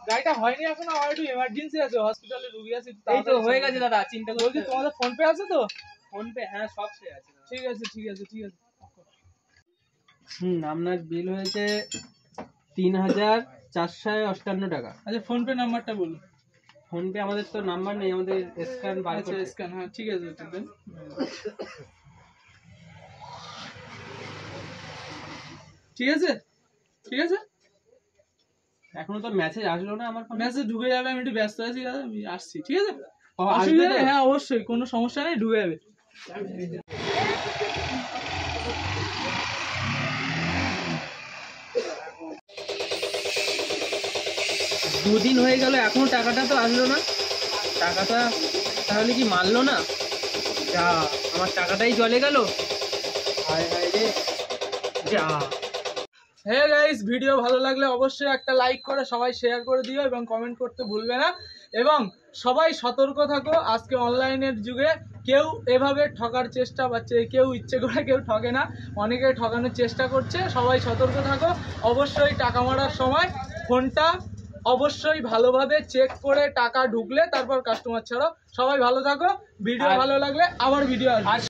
গাড়িটা হয়নি এখন, আমার একটু এমার্জেন্সি আছে, হসপিটালে রুগী আছে। এই তো হয়ে গেছে দাদা, চিন্তা করছি। তোমাদের ফোন পে আছে তো? ফোন পে, হ্যাঁ সব সে আছে। ঠিক আছে ঠিক আছে ঠিক আছে। আপনার বিল হয়েছে ৩,৪৫৮ টাকা। আচ্ছা ফোন পে নাম্বারটা বলুন। ফোন পে আমাদের তো নাম্বার নেই, আমাদের স্ক্যান বার আচ্ছা করে। স্ক্যান, হ্যাঁ ঠিক আছে ঠিক আছে ঠিক আছে ঠিক আছে। এখনো তো মেসেজ আসলো না আমার ফোনে। মেসেজ ঢুকে যাবে, আমি একটু ব্যস্ত আছি দাদা, আমি আসছি ঠিক আছে। ও, অসুবিধা আসবে নেই, তো? হ্যাঁ অবশ্যই, কোনো সমস্যা নেই, ঢুকে যাবে। দুদিন হয়ে গেল এখনো টাকাটা তো আসলো না। টাকাটা তাহলে কি মানলো না? যা, আমার টাকাটাই জলে গেল। হায় হায় রে, যা। হ্যাঁ গাইস, ভিডিও ভালো লাগলে অবশ্যই একটা লাইক করে সবাই শেয়ার করে দিও এবং কমেন্ট করতে ভুলবে না। এবং সবাই সতর্ক থাকো, আজকে অনলাইনের যুগে কেউ এভাবে ঠকার চেষ্টা পাচ্ছে, কেউ ইচ্ছে করে কেউ ঠকে না, অনেকে ঠকানোর চেষ্টা করছে। সবাই সতর্ক থাকো, অবশ্যই টাকা মারার সময় ফোনটা অবশ্যই ভালোভাবে চেক করে টাকা ঢুকলে তারপর কাস্টমার ছাড়ো। সবাই ভালো থাকো, ভিডিও ভালো লাগলে আবার ভিডিও আসবে।